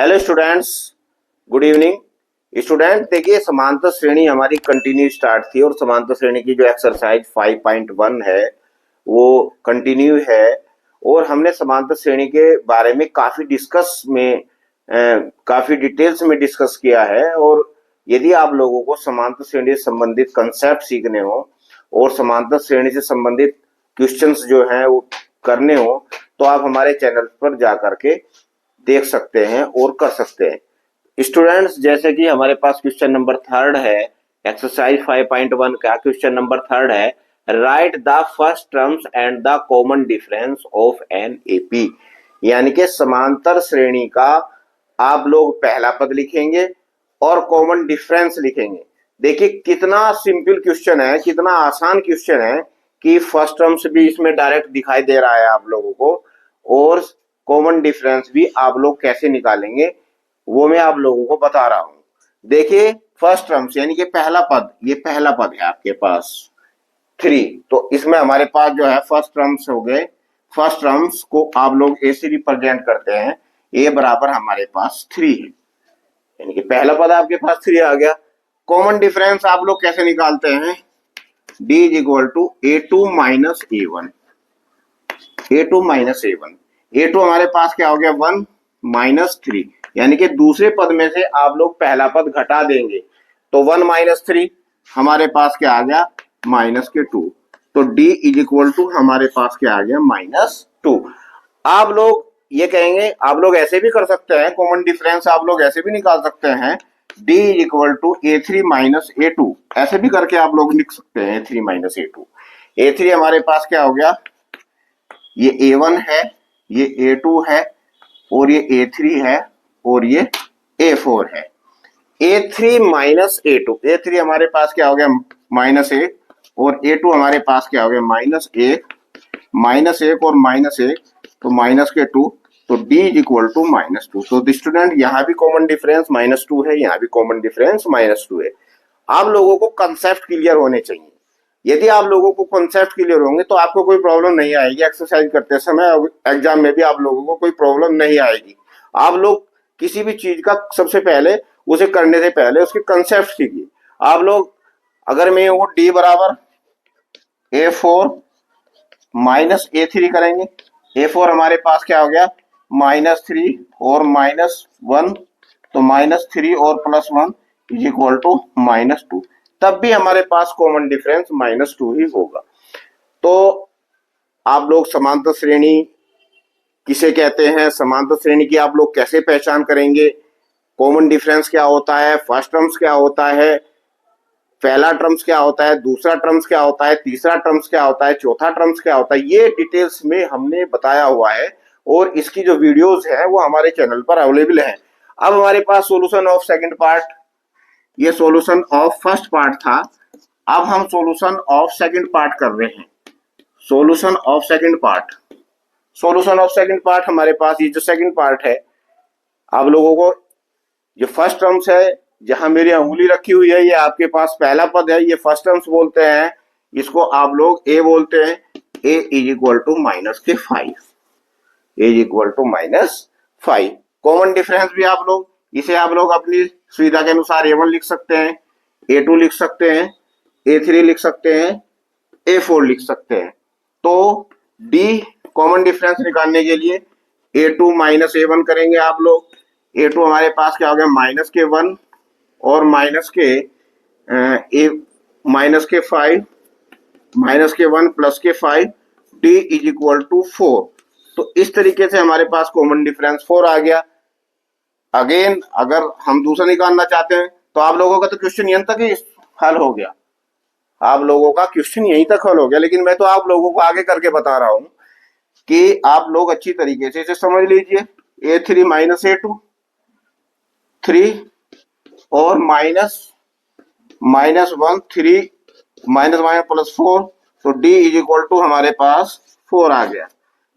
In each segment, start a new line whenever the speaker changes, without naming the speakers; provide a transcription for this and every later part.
Hello students, good evening. Student देखिए, समांतर श्रेणी हमारी कंटिन्यू स्टार्ट थी और समांतर श्रेणी की जो एक्सरसाइज 5.1 है वो कंटिन्यू है। और हमने समांतर श्रेणी के बारे में काफी डिटेल्स में डिस्कस किया है। और यदि आप लोगों को समांतर श्रेणी से संबंधित कंसेप्ट सीखने हो और समांतर श्रेणी से संबंधित क्वेश्चंस जो हैं वो करने हो तो आप हमारे चैनल पर जा करके देख सकते हैं और कर सकते हैं। स्टूडेंट्स, जैसे कि हमारे पास क्वेश्चन नंबर 3 है, एक्सरसाइज 5.1 का क्वेश्चन नंबर 3 है, right the first terms and the common difference of an AP. यानी कि समांतर श्रेणी का आप लोग पहला पद लिखेंगे और कॉमन डिफरेंस लिखेंगे। देखिए कितना सिंपल क्वेश्चन है, कितना आसान क्वेश्चन है कि फर्स्ट टर्म्स भी इसमें डायरेक्ट दिखाई दे रहा है आप लोगों को, और कॉमन डिफरेंस भी आप लोग कैसे निकालेंगे वो मैं आप लोगों को बता रहा हूं। देखिए फर्स्ट टर्म्स यानी कि पहला पद, ये पहला पद है आपके पास 3, तो इसमें हमारे पास जो है फर्स्ट टर्म्स हो गए। फर्स्ट टर्म्स को आप लोग ऐसे रिप्रेजेंट करते हैं, ए बराबर हमारे पास 3 है, यानी कि पहला पद आपके पास 3 आ गया। कॉमन डिफरेंस आप लोग कैसे निकालते हैं, d is equal to a2 minus a1। a2 minus a1, a2 हमारे पास क्या हो गया 1 माइनस 3, यानी कि दूसरे पद में से आप लोग पहला पद घटा देंगे तो 1 माइनस 3 हमारे पास क्या आ गया माइनस के 2, तो d इज इक्वल टू हमारे पास क्या आ गया -2। आप लोग ये कहेंगे, आप लोग ऐसे भी कर सकते हैं, कॉमन डिफरेंस आप लोग ऐसे भी निकाल सकते हैं, d is equal to a3 minus a2, ऐसे भी करके आप लोग लिख सकते हैं a3 माइनस a2। a3 हमारे पास क्या हो गया, ये a1 है, ये a2 है, और ये a3 है, और ये a4 है। a3 माइनस a2, a3 हमारे पास क्या हो गया -1, और a2 हमारे पास क्या हो गया -1 और -1 तो माइनस के 2, तो d इज इक्वल टू -2। तो स्टूडेंट यहाँ भी कॉमन डिफरेंस -2 है, यहाँ भी कॉमन डिफरेंस -2 है। आप लोगों को कंसेप्ट क्लियर होने चाहिए। यदि आप लोगों को कॉन्सेप्ट क्लियर होंगे तो आपको कोई प्रॉब्लम नहीं आएगी, एक्सरसाइज करते समय एग्जाम में भी आप लोगों को कोई प्रॉब्लम नहीं आएगी। आप लोग किसी भी चीज का सबसे पहले उसे करने से पहले उसके कंसेप्ट सीखिए। आप लोग अगर मैं वो d बराबर a4 माइनस a3 करेंगे, a4 हमारे पास क्या हो गया -3 और -1, तो -3 और +1 इज इक्वल टू -2, तब भी हमारे पास कॉमन डिफरेंस -2 ही होगा। तो आप लोग समांतर श्रेणी किसे कहते हैं, समांतर श्रेणी की आप लोग कैसे पहचान करेंगे, कॉमन डिफरेंस क्या होता है, फर्स्ट टर्म्स क्या होता है, पहला टर्म्स क्या होता है, दूसरा टर्म्स क्या होता है, तीसरा टर्म्स क्या होता है, चौथा टर्म्स क्या होता है, ये डिटेल्स में हमने बताया हुआ है और इसकी जो वीडियोस है वो हमारे चैनल पर अवेलेबल है। अब हमारे पास सॉल्यूशन ऑफ सेकंड पार्ट, ये सॉल्यूशन ऑफ फर्स्ट पार्ट था, अब हम सॉल्यूशन ऑफ सेकंड पार्ट कर रहे हैं। Solution of second part, solution of second part हमारे पास ये जो सेकंड पार्ट है, आप लोगों को जो फर्स्ट टर्म्स है, जहां मेरी अंगुली रखी हुई है ये आपके पास पहला पद है, ये फर्स्ट टर्म्स बोलते हैं, इसको आप लोग ए बोलते हैं। A is equal to -5, A is equal to -5। Common difference भी आप लोग इसे आप लोग अपनी सुविधा के अनुसार a1 लिख सकते हैं, a2 लिख सकते हैं, a3 लिख सकते हैं, a4 लिख सकते हैं। तो d कॉमन डिफरेंस निकालने के लिए a2 माइनस a1 करेंगे आप लोग। a2 हमारे पास क्या हो गया -1 और -5 +5 d इज इक्वल टू 4। तो इस तरीके से हमारे पास कॉमन डिफरेंस 4 आ गया। अगेन अगर हम दूसरा निकालना चाहते हैं तो आप लोगों का तो क्वेश्चन यहीं तक ही हल हो गया, आप लोगों का क्वेश्चन यहीं तक हल हो गया, लेकिन मैं तो आप लोगों को आगे करके बता रहा हूं कि आप लोग अच्छी तरीके से इसे समझ लीजिए। a3 माइनस a2 3 और -1 3 -1 +4, तो d इज इक्वल टू हमारे पास 4 आ गया।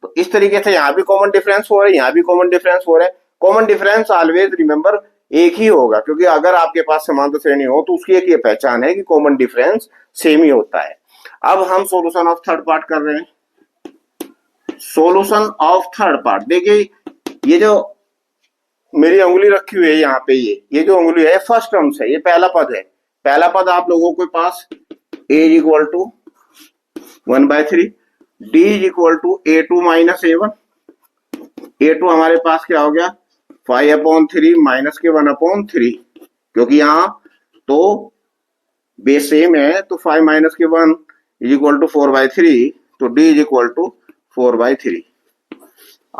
तो इस तरीके से यहाँ भी कॉमन डिफरेंस हो रहा है, यहाँ भी कॉमन डिफरेंस हो रहा है। कॉमन डिफरेंस ऑलवेज रिमेंबर एक ही होगा, क्योंकि अगर आपके पास समांतर श्रेणी हो तो उसकी एक ये पहचान है कि कॉमन डिफरेंस सेम ही होता है। अब हम सॉल्यूशन ऑफ थर्ड पार्ट कर रहे हैं। सॉल्यूशन ऑफ थर्ड पार्ट, देखिए ये जो मेरी उंगली रखी हुई है यहाँ पे, ये जो उंगली है फर्स्ट टर्म्स है, ये पहला पद है। पहला पद आप लोगों के पास a is equal to 1/3, d is equal to a2 minus a1। a2 हमारे पास क्या हो गया 5/3 माइनस के 1/3, क्योंकि यहाँ तो बेस सेम है, तो 5 माइनस के 1 इज इक्वल टू 4/3, तो d इज इक्वल टू 4/3।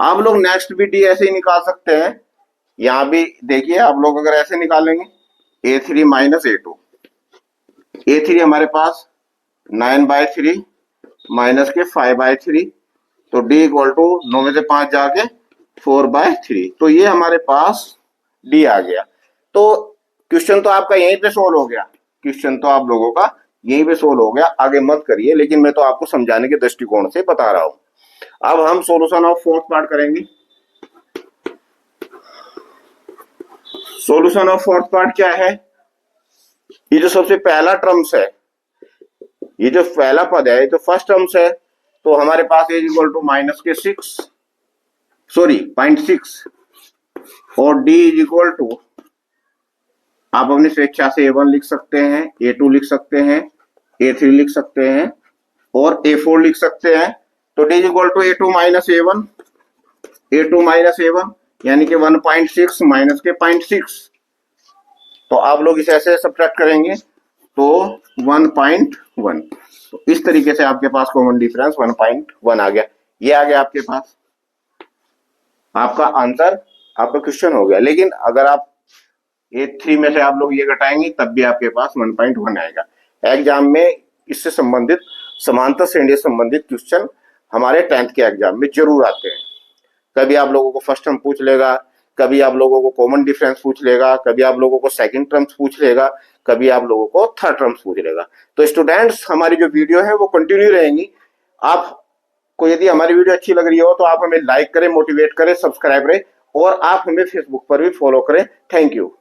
आप लोग नेक्स्ट भी d ऐसे ही निकाल सकते हैं। यहां भी देखिए, आप लोग अगर ऐसे निकालेंगे a3 माइनस a2, a3 हमारे पास 9/3 माइनस के 5/3, तो d इक्वल टू 9 में से 5 जाके 4/3, तो ये हमारे पास d आ गया। तो क्वेश्चन तो आपका यहीं पे सोल्व हो गया, क्वेश्चन तो आप लोगों का यहीं पे सोल्व हो गया, आगे मत करिए, लेकिन मैं तो आपको समझाने के दृष्टिकोण से बता रहा हूं। अब हम सॉल्यूशन ऑफ फोर्थ पार्ट करेंगे। सॉल्यूशन ऑफ फोर्थ पार्ट क्या है, ये जो सबसे पहला टर्म्स है, ये जो पहला पद है, ये जो फर्स्ट टर्म्स है, तो हमारे पास a इक्वल टू माइनस के 0.6 और d इज इक्वल टू, आप अपनी स्वेच्छा से a1 लिख सकते हैं, a2 लिख सकते हैं, a3 लिख सकते हैं और a4 लिख सकते हैं। तो d is equal to a2 minus a1 यानी कि 1.6 माइनस के 0.6, तो आप लोग इसे ऐसे सब्ट्रैक्ट करेंगे तो 1.1, तो इस तरीके से आपके पास कॉमन डिफरेंस 1.1 आ गया। ये आ गया आपके पास, आपका आंसर, आपका क्वेश्चन हो गया। लेकिन अगर आप A3 में से आप लोग ये घटाएंगे तब भी आपके पास 1.1 आएगा। एग्जाम में इससे संबंधित समांतर श्रेणी संबंधित क्वेश्चन हमारे 10th के एग्जाम में जरूर आते हैं। कभी आप लोगों को फर्स्ट टर्म पूछ लेगा, कभी आप लोगों को कॉमन डिफरेंस पूछ लेगा, कभी आप लोगों को सेकंड टर्म्स पूछ लेगा, कभी आप लोगों को थर्ड टर्म्स पूछ लेगा। तो स्टूडेंट्स, हमारी जो वीडियो है वो कंटिन्यू रहेंगी। आपको यदि हमारी वीडियो अच्छी लग रही हो तो आप हमें लाइक करें, मोटिवेट करें, सब्सक्राइब करें और आप हमें फेसबुक पर भी फॉलो करें। Thank you.